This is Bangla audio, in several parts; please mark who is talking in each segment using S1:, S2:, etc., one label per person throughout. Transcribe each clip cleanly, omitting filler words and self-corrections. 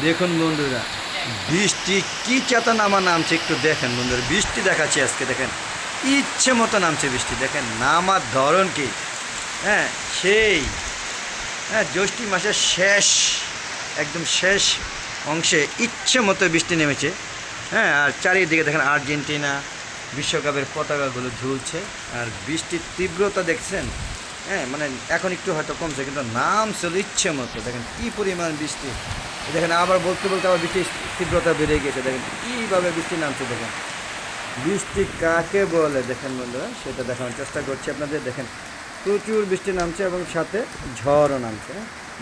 S1: দেখুন বন্ধুরা, বৃষ্টি কি চেতনামা নামছে একটু দেখেন বন্ধুরা। বৃষ্টি দেখাচ্ছি আজকে, দেখেন ইচ্ছে মতো নামছে বৃষ্টি, দেখেন নামার ধরন কি। হ্যাঁ সেই জ্যৈষ্ঠী মাসের শেষ, একদম শেষ অংশে ইচ্ছে মতো বৃষ্টি নেমেছে। আর চারিদিকে দেখেন আর্জেন্টিনা বিশ্বকাপের পতাকাগুলো ঝুলছে। আর বৃষ্টির তীব্রতা দেখছেন, মানে এখন একটু হয়তো কমছে, কিন্তু নামছিল ইচ্ছে মতো। দেখেন কি পরিমাণ বৃষ্টি, দেখেন আবার বলতে বলতে আবার বৃষ্টির তীব্রতা বেড়ে গেছে। দেখেন কীভাবে বৃষ্টি নামছে, দেখেন বৃষ্টি কাকে বলে দেখেন বন্ধুরা, সেটা দেখানোর চেষ্টা করছি আপনাদের। দেখেন প্রচুর বৃষ্টি নামছে এবং সাথে ঝড়ও নামছে।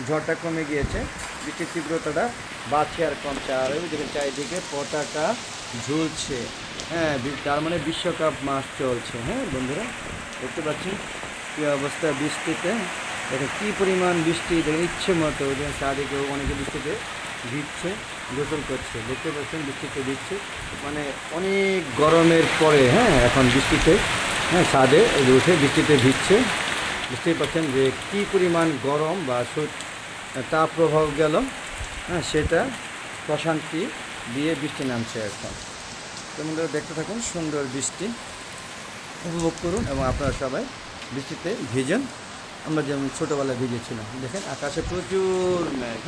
S1: ঝড়টা কমে গিয়েছে, বৃষ্টির তীব্রতাটা বাড়ছে আর কমছে। আর ওই দেখেন চারিদিকে পতাকা ঝুলছে। তার মানে বিশ্বকাপ মাস চলছে। বন্ধুরা দেখতে পাচ্ছেন কী অবস্থা বৃষ্টিতে। দেখেন কী পরিমাণ বৃষ্টি, দেখেন ইচ্ছে মতো দেখেন চারিদিকে অনেকে বৃষ্টিতে ভিজছে, গোসল করছে। দেখতে পাচ্ছেন বৃষ্টিতে ভিজছে, মানে অনেক গরমের পরে এখন বৃষ্টিতে ছাদে উঠে বৃষ্টিতে ভিজছে। বুঝতেই পারছেন যে কী পরিমাণ গরম বা তাপ প্রভাব গেল, সেটা প্রশান্তি দিয়ে বৃষ্টি নামছে এখন। তো বন্ধুরা দেখতে থাকুন, সুন্দর বৃষ্টি উপভোগ করুন এবং আপনারা সবাই বৃষ্টিতে ভিজেন। আমরা যেমন ছোটোবেলায় ভিজেছিলাম। দেখেন আকাশে প্রচুর মেঘ,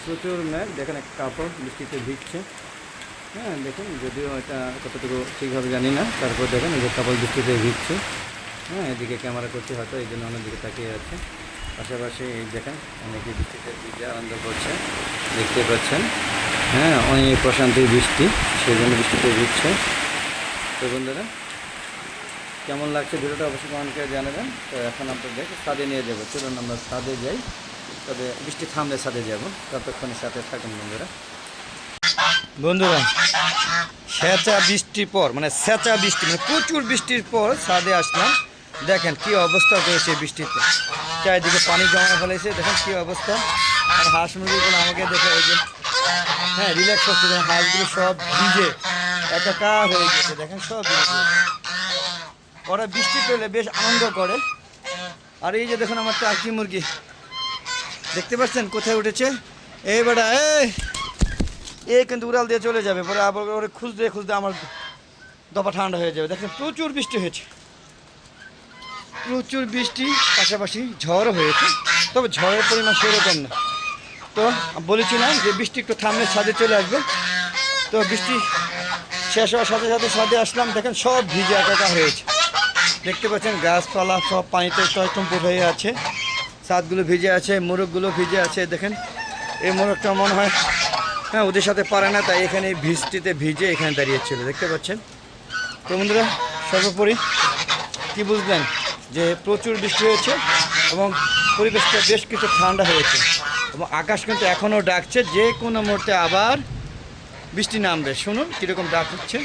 S1: প্রচুর মেঘ। দেখেন একটা কাপড় বৃষ্টিতে ভিজছে। দেখুন যদিও এটা কতটুকু ঠিকভাবে জানি না, তারপর দেখেন এই যে কাপড় বৃষ্টিতে ভিজছে। এদিকে ক্যামেরা করছি হয়তো, এই জন্য অন্যদিকে তাকিয়ে আছে। পাশাপাশি এই দেখেন অনেকে বৃষ্টিতে ভিজে আনন্দ করছে, দেখতে পাচ্ছেন। অনেক প্রশান্তির বৃষ্টি, সেই জন্য বৃষ্টিতে ভিজছে। তো বন্ধুরা কেমন লাগছে ভিডিওটা অবশ্যই কমেন্ট করে জানাবেন। তো এখন আপনাদের ছাদে নিয়ে যাবো, চলুন আমরা ছাদে যাই। তবে বৃষ্টি থামলে ছাদে যাব, ততক্ষণের সাথে থাকুন বন্ধুরা। বন্ধুরা সেচা বৃষ্টির পর, মানে সেচা বৃষ্টি, মানে প্রচুর বৃষ্টির পর ছাদে আসলাম। দেখেন কি অবস্থা করেছে বৃষ্টিতে, চারিদিকে পানি জমা ফেলেছে। দেখেন কি অবস্থা। আর হাঁস মুরগিগুলো আমাকে দেখে ওই যে রিল্যাক্স হচ্ছে। দেখেন হাঁসগুলো সব ভিজে একাকার হয়ে গেছে। দেখেন সব ভিজে, ওরা বৃষ্টি পেলে বেশ আনন্দ করে। আর এই যে দেখুন আমার টার্কি মুরগি, দেখতে পাচ্ছেন কোথায় উঠেছে। এই বেটা এই কিন্তু উড়াল দিয়ে চলে যাবে, পরে আবার ওরে খুঁজতে খুঁজতে আমার দফা ঠান্ডা হয়ে যাবে। দেখেন প্রচুর বৃষ্টি হয়েছে, প্রচুর বৃষ্টি, পাশাপাশি ঝড়ও হয়েছে। তবে ঝড়ের পরিমাণ সেরকম না। তো বলেছিলাম যে বৃষ্টি একটু থামলে ছাদে চলে আসবে। তো বৃষ্টি শেষ হওয়ার সাথে সাথে ছাদে আসলাম। দেখেন সব ভিজে একাকার হয়েছে। দেখতে পাচ্ছেন গাছপালা সব পানিতে টয়টম্পুর হয়ে আছে, ছাদগুলো ভিজে আছে, মোরগগুলো ভিজে আছে। দেখেন এই মোরগটা মনে হয় ওদের সাথে পারে না, তাই এখানে বৃষ্টিতে ভিজে এখানে দাঁড়িয়েছিল, দেখতে পাচ্ছেন। তো বন্ধুরা সর্বোপরি কী বুঝলেন যে প্রচুর বৃষ্টি হয়েছে এবং পরিবেশটা বেশ কিছু ঠান্ডা হয়েছে এবং আকাশ কিন্তু এখনও ডাকছে, যে কোনো মুহূর্তে আবার বৃষ্টি নামবে। শুনুন কীরকম ডাক হচ্ছে।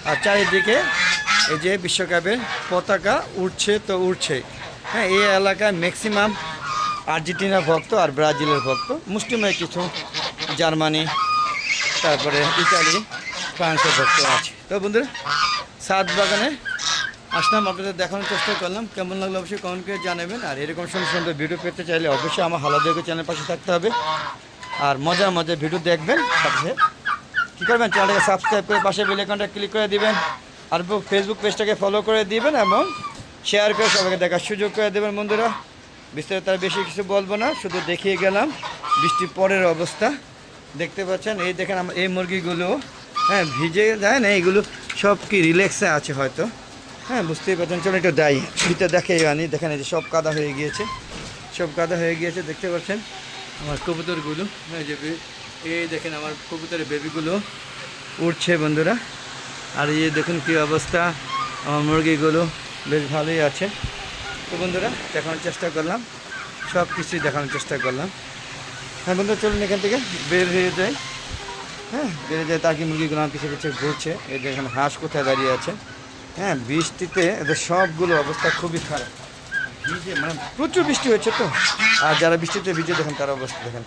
S1: আর চারিদিকে এই যে বিশ্বকাপের পতাকা উঠছে তো উঠছে। এই এলাকায় ম্যাক্সিমাম আর্জেন্টিনার ভক্ত আর ব্রাজিলের ভক্ত, মুসলিমের কিছু জার্মানি, তারপরে ইতালি, ফ্রান্সের ভক্ত আছে। তো বন্ধুরা ছাদ বাগানে আসলাম, আপনাদের দেখানোর চেষ্টা করলাম। কেমন লাগলো অবশ্যই কমেন্ট করে জানাবেন। আর এরকম সুন্দর সুন্দর ভিডিও পেতে চাইলে অবশ্যই আমার হালাদিয়া চ্যানেল পাশে থাকতে হবে। আর মজার মজার ভিডিও দেখবেন, সাথে কী করবেন, চ্যানেলটাকে সাবস্ক্রাইব করে পাশে বেল আইকনটা ক্লিক করে দিবেন। আর ফেসবুক পেজটাকে ফলো করে দিবেন এবং শেয়ার করে সবাইকে দেখার সুযোগ করে দেবেন। বন্ধুরা বিস্তারিত আর বেশি কিছু বলবো না, শুধু দেখিয়ে গেলাম বৃষ্টির পরের অবস্থা। দেখতে পাচ্ছেন এই দেখেন আমার এই মুরগিগুলো ভিজে যায় না, এইগুলো সব কি রিল্যাক্সে আছে হয়তো। বুঝতেই পারছেন। চলো একটু যাই ভিতরে দেখে আনি। দেখেন এই যে সব কাদা হয়ে গিয়েছে, সব কাদা হয়ে গিয়েছে। দেখতে পাচ্ছেন আমার কবুতরগুলো, যে এই দেখেন আমার কবুতরের বেবিগুলো উঠছে বন্ধুরা। আর এই দেখুন কী অবস্থা, আমার মুরগিগুলো বেশ ভালোই আছে। তো বন্ধুরা দেখানোর চেষ্টা করলাম, সব কিছুই দেখানোর চেষ্টা করলাম। বন্ধুরা চলুন এখান থেকে বের হয়ে যাই। বের যায় তাকে মুরগিগুলো আমার পিছিয়ে পিছিয়ে ঘুরছে। এই দেখেন হাঁস কোথায় দাঁড়িয়ে আছে। বৃষ্টিতে এদের সবগুলো অবস্থা খুবই খারাপ, ভিজে, মানে প্রচুর বৃষ্টি হয়েছে তো। আর যারা বৃষ্টিতে ভিজে দেখেন তার অবস্থা দেখেন।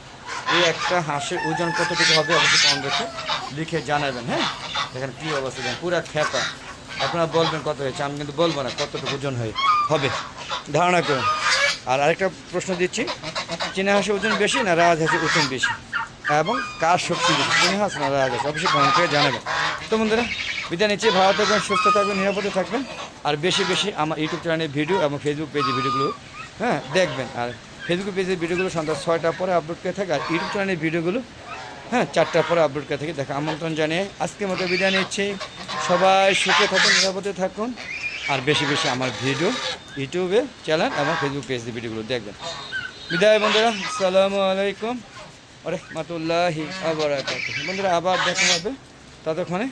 S1: এই একটা হাঁসের ওজন কতটুকু হবে অবশ্যই কম দেখে লিখে জানাবেন। দেখেন কী অবস্থা, দেখেন পুরা খ্যাপা। আপনারা বলবেন কত হয়েছে, আমি কিন্তু বলবো না কতটুকু ওজন হবে, ধারণা করুন। আর আরেকটা প্রশ্ন দিচ্ছি, চীনা হাঁসের ওজন বেশি না রাজহাঁসের ওজন বেশি? এবং কার শক্তি বেশি সিংহাসন না রাজা অবশ্যই কমেন্ট করে জানাবেন। তো বন্ধুরা বিদায় নিচ্ছি, ভালো থাকবেন, সুস্থ থাকবেন, নিরাপদে থাকবেন। আর বেশি বেশি আমার ইউটিউব চ্যানেলের ভিডিও এবং ফেসবুক পেজের ভিডিওগুলো দেখবেন। আর ফেসবুক পেজের ভিডিওগুলো সন্ধ্যা 6টার পরে আপলোড করে থাকে, আর ইউটিউব চ্যানেলের ভিডিওগুলো 4টার পরে আপলোড করে থাকে। দেখা আমন্ত্রণ জানিয়ে আজকের মতো বিদায় নিচ্ছি। সবাই সুখে থাকুন, নিরাপদে থাকুন, আর বেশি বেশি আমার ভিডিও ইউটিউবে চ্যানেল এবং ফেসবুক পেজের ভিডিওগুলো দেখবেন। বিদায় বন্ধুরা, আসসালামু আলাইকুম ওয়া রাহমাতুল্লাহি ওয়া বারাকাতুহু। বন্ধুরা আবার দেখা হবে, ততক্ষণে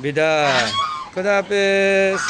S1: বিদায়, খোদা হাফেজ।